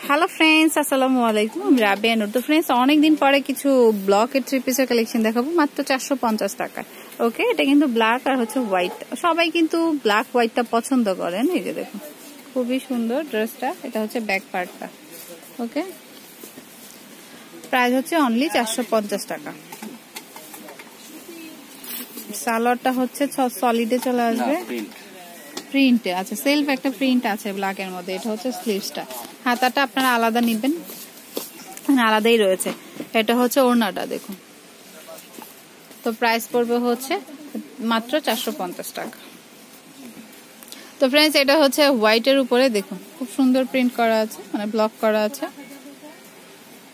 Hello friends, আসসালামু আলাইকুম। আমি রাবিয়া নূর। তো ফ্রেন্ডস, অনেকদিন পরে কিছু ব্লকের 3 পিসের কালেকশন দেখাবো মাত্র 450 টাকায়। ওকে, এটা কিন্তু ব্ল্যাক আর হচ্ছে হোয়াইট। সবাই কিন্তু ব্ল্যাক হোয়াইটটা পছন্দ করেন। এই যে দেখুন, খুবই সুন্দর ড্রেসটা। এটা হচ্ছে ব্যাক পার্টটা। ওকে, প্রাইস হচ্ছে অনলি 450 টাকা। সালোয়ারটা হচ্ছে সলিডে চলে আসবে, প্রিন্টে। আচ্ছা, সেলফ একটা প্রিন্ট আছে ব্ল্যাকের মধ্যে। এটা হচ্ছে স্লিভসটা। হাতাটা আপনারা আলাদা নিবেন, আলাদাই রয়েছে। এটা হচ্ছে ওড়নাটা, দেখুন। তো প্রাইস পড়বে হচ্ছে মাত্র 450 টাকা। তো ফ্রেন্ডস, এটা হচ্ছে হোয়াইটের উপরে, দেখুন খুব সুন্দর প্রিন্ট করা আছে, মানে ব্লক করা আছে।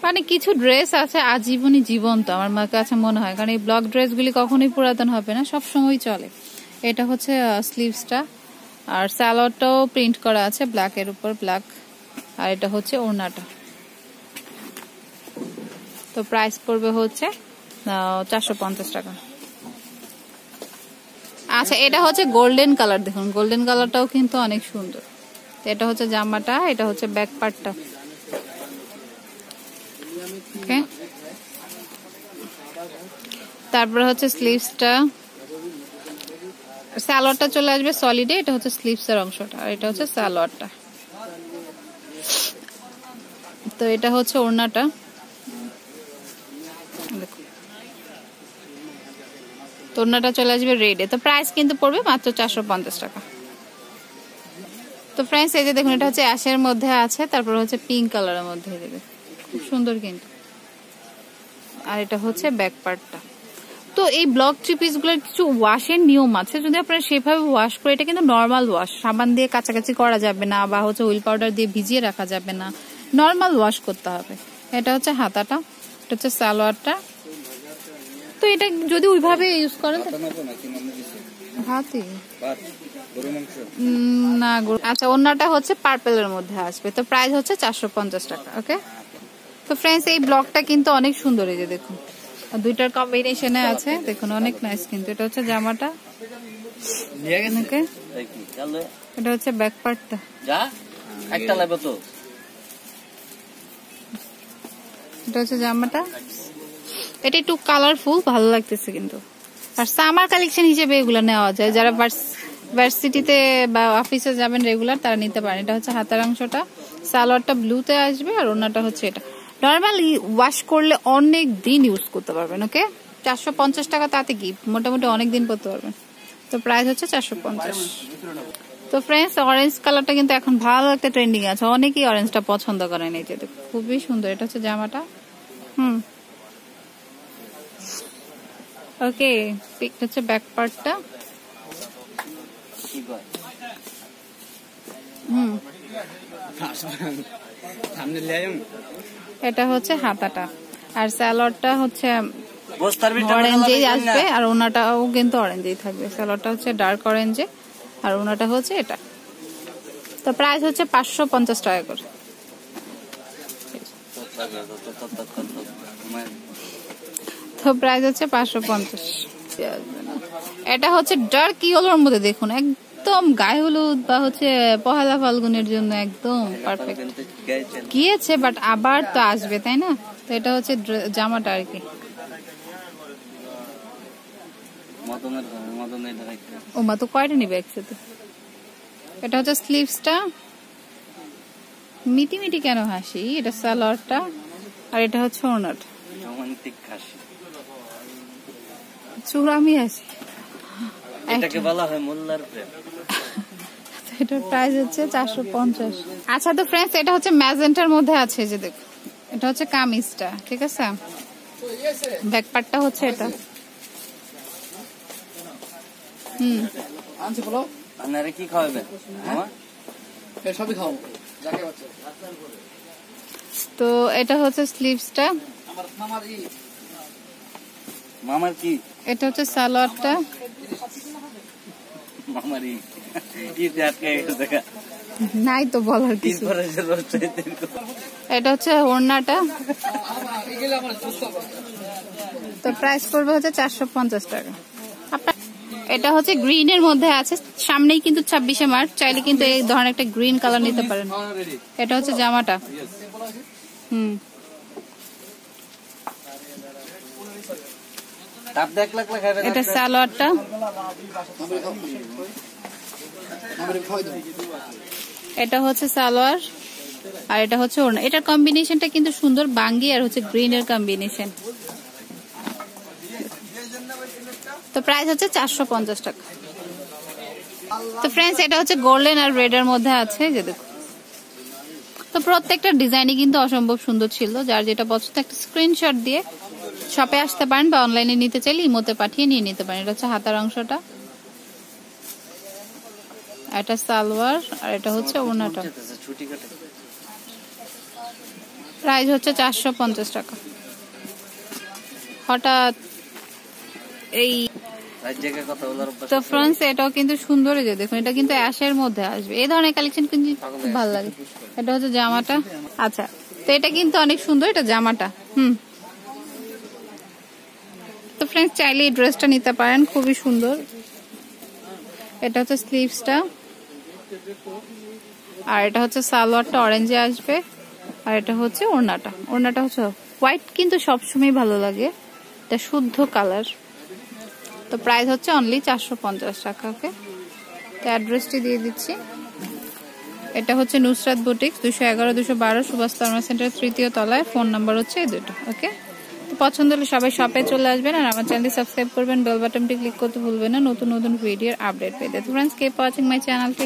মানে কিছু ড্রেস আছে আজীবনই জীবন্ত আমার কাছে মনে হয়, কারণ এই ব্লক ড্রেসগুলি কখনোই পুরাতন হবে না, সব সময় চলে। এটা হচ্ছে স্লিভসটা, আর সালোয়ারটাও প্রিন্ট করা আছে ব্ল্যাকের উপর, ব্ল্যাক। আর এটা হচ্ছে ওড়নাটা। তো প্রাইস পড়বে হচ্ছে 450 টাকা। আচ্ছা, এটা হচ্ছে গোল্ডেন কালার, দেখুন গোল্ডেন কালারটাও কিন্তু অনেক সুন্দর। এটা হচ্ছে জামাটা, এটা হচ্ছে ব্যাক পার্টটা। ওকে, তারপরে হচ্ছে স্লিভসটা। সালোয়ারটা চলে আসবে সলিডে। এটা হচ্ছে স্লিভসের অংশটা, আর এটা হচ্ছে সালোয়ারটা। তো এটা হচ্ছে ওড়নাটা, তো ওড়নাটা চলে আসবে রেডে। তো প্রাইস কিন্তু পড়বে মাত্র 450 টাকা। তো ফ্রেন্ডস, এই যে দেখুন, এটা হচ্ছে অ্যাশের মধ্যে আছে, তারপর হচ্ছে পিঙ্ক কালারের মধ্যে, খুব সুন্দর কিন্তু। আর এটা হচ্ছে ব্যাক পার্টটা। তো এই ব্লক 3 পিস গুলোর কিছু ওয়াশের নিয়ম আছে, যদি আপনারা সেভাবে ওয়াশ করে, এটা কিন্তু নর্মাল ওয়াশ, সাবান দিয়ে কাছাকাছি করা যাবে না, বা হচ্ছে হুইল পাউডার দিয়ে ভিজিয়ে রাখা যাবে না, নর্মাল ওয়াশ করতে হবে। এটা হচ্ছে হাতাটা, এটা হচ্ছে সালোয়ারটা। তো এটা যদি ওইভাবে ইউজ করেন হাতি না। আচ্ছা, ওড়নাটা হচ্ছে পার্পেলের মধ্যে আসবে। তো প্রাইস হচ্ছে 450 টাকা। ওকে, তো ফ্রেন্ডস, এই ব্লকটা কিন্তু অনেক সুন্দর। এই যে দেখুন, দুইটার কম্বিনেশনে আছে, দেখুন অনেক নাইস কিন্তু। এটা হচ্ছে জামাটা, এটা হচ্ছে ব্যাক পার্টটা। এটা হচ্ছে জামাটা। এটা একটু কালারফুল, ভালো লাগতেছে কিন্তু। আর সামার কালেকশন হিসেবে এগুলো নেওয়া যায়, যারা ভার্সিটিতে বা অফিসে যাবেন রেগুলার, তারা নিতে পারেন। এটা হচ্ছে হাতার অংশটা, সালোয়ারটা ব্লুতে আসবে, আর ওড়নাটা হচ্ছে এটা। নর্মালি ওয়াশ করলে অনেক দিন ইউজ করতে পারবেন। ওকে, 450 টাকা, তাতে কি মোটামুটি অনেক দিন পরতে পারবেন। তো প্রাইস হচ্ছে 450। তো ফ্রেন্ডস, অরেঞ্জ কালারটা কিন্তু এখন ভালো একটা ট্রেন্ডিং আছে, অনেকেই অরেঞ্জটা পছন্দ করেন। এই যে খুবই সুন্দর। এটা হচ্ছে জামাটা। ওকে, পিকটা হচ্ছে ব্যাক পার্টটা। এটা হচ্ছে হাতাটা, আর সালোয়ারটা হচ্ছে অরেঞ্জেই আসবে, আর ওনাটাও কিন্তু অরেঞ্জেই থাকবে। সালোয়ারটা হচ্ছে ডার্ক অরেঞ্জে, আর ওনাটা হচ্ছে এটা। তো প্রাইস হচ্ছে 550 টাকা করে। তো প্রাইস হচ্ছে 550। এটা হচ্ছে ডার্ক ইয়েলোর মধ্যে, দেখুন একদম গায়ে হলুদ বা হচ্ছে পহেলা ফাল্গুনের জন্য একদম পারফেক্ট গিয়েছে, বাট আবার তো আসবে, তাই না? তো এটা হচ্ছে জামাটা আর কি। ও মা, তো কয়টা নিবে একসাথে? এটা হচ্ছে স্লিভসটা। মিটি মিটি কেন হাসি? এটা সালোয়ারটা, আর এটা হচ্ছে ওড়নাটা। চুরামি হাসি, এটাকে বলা হয় মোল্লার প্রেম। এটার প্রাইস হচ্ছে 450। আচ্ছা, তো ফ্রেন্ডস, এটা হচ্ছে ম্যাজেন্টার মধ্যে আছে, যে দেখো, এটা হচ্ছে কামিজটা, ঠিক আছে। ব্যাক পার্টটা হচ্ছে এটা। কি খাওয়াবে? তো এটা হচ্ছে স্লিভসটা, মামার কি, এটা হচ্ছে সালোয়ারটা। নাই তো বলার কিছু। এটা হচ্ছে ওড়নাটা। তো প্রাইস পড়বে হচ্ছে 450 টাকা। এটা হচ্ছে গ্রিন এর মধ্যে আছে, সামনেই কিন্তু 26শে মার্চ, চাইলে কিন্তু এই ধরনের একটা গ্রিন কালার নিতে পারেন। এটা হচ্ছে জামাটা। এটা সালোয়ারটা, এটা হচ্ছে সালোয়ার, আর এটা হচ্ছে ওড়না। এটার কম্বিনেশনটা কিন্তু সুন্দর, বাঙ্গি আর হচ্ছে গ্রিন এর কম্বিনেশন। তো প্রাইস হচ্ছে 450 টাকা। তো ফ্রেন্ডস, এটা হচ্ছে গোল্ডেন আর রেড এর মধ্যে আছে, যে দেখো। তো প্রত্যেকটা ডিজাইনই কিন্তু অসম্ভব সুন্দর ছিল। যার যেটা পছন্দ একটা স্ক্রিনশট দিয়ে শপে আসতে পারেন, বা অনলাইনে নিতে চাইলে ইমোতে পাঠিয়ে নিয়ে নিতে পারেন। এটা হচ্ছে হাতার অংশটা, এটা সালোয়ার, আর এটা হচ্ছে ওড়নাটা। প্রাইস হচ্ছে 450 টাকা। হঠাৎ এই তো ফ্রেন্ডস, এটাও কিন্তু সুন্দর, যে দেখুন এটা কিন্তু অ্যাশের মধ্যে আসবে। এই ধরনের কালেকশন কিন্তু খুব ভালো লাগে। এটা হচ্ছে জামাটা। আচ্ছা, তো এটা কিন্তু অনেক সুন্দর, এটা জামাটা। তো ফ্রেন্ডস, চাইলে এই ড্রেসটা নিতে পারেন, খুবই সুন্দর। এটা হচ্ছে স্লিভসটা, আর এটা হচ্ছে সালোয়ারটা অরেঞ্জে আসবে, আর এটা হচ্ছে ওড়নাটা। ওড়নাটা হচ্ছে হোয়াইট, কিন্তু সবসময় ভালো লাগে, এটা শুদ্ধ কালার। তো প্রাইস হচ্ছে অনলি 450 টাকা। ওকে, তো অ্যাড্রেসটি দিয়ে দিচ্ছি। এটা হচ্ছে Nusrat boutiques, 211-212 Subhash pharma centre 3য় তলায়। ফোন নাম্বার হচ্ছে এই দুটো। ওকে, তো পছন্দ হলে সবাই শপে চলে আসবেন, আর আমার চ্যানেলটি সাবস্ক্রাইব করবেন, বেল বাটনটি ক্লিক করতে ভুলবেন না নতুন নতুন ভিডিওর আপডেট পেতে। তো friends, keep watching my channel.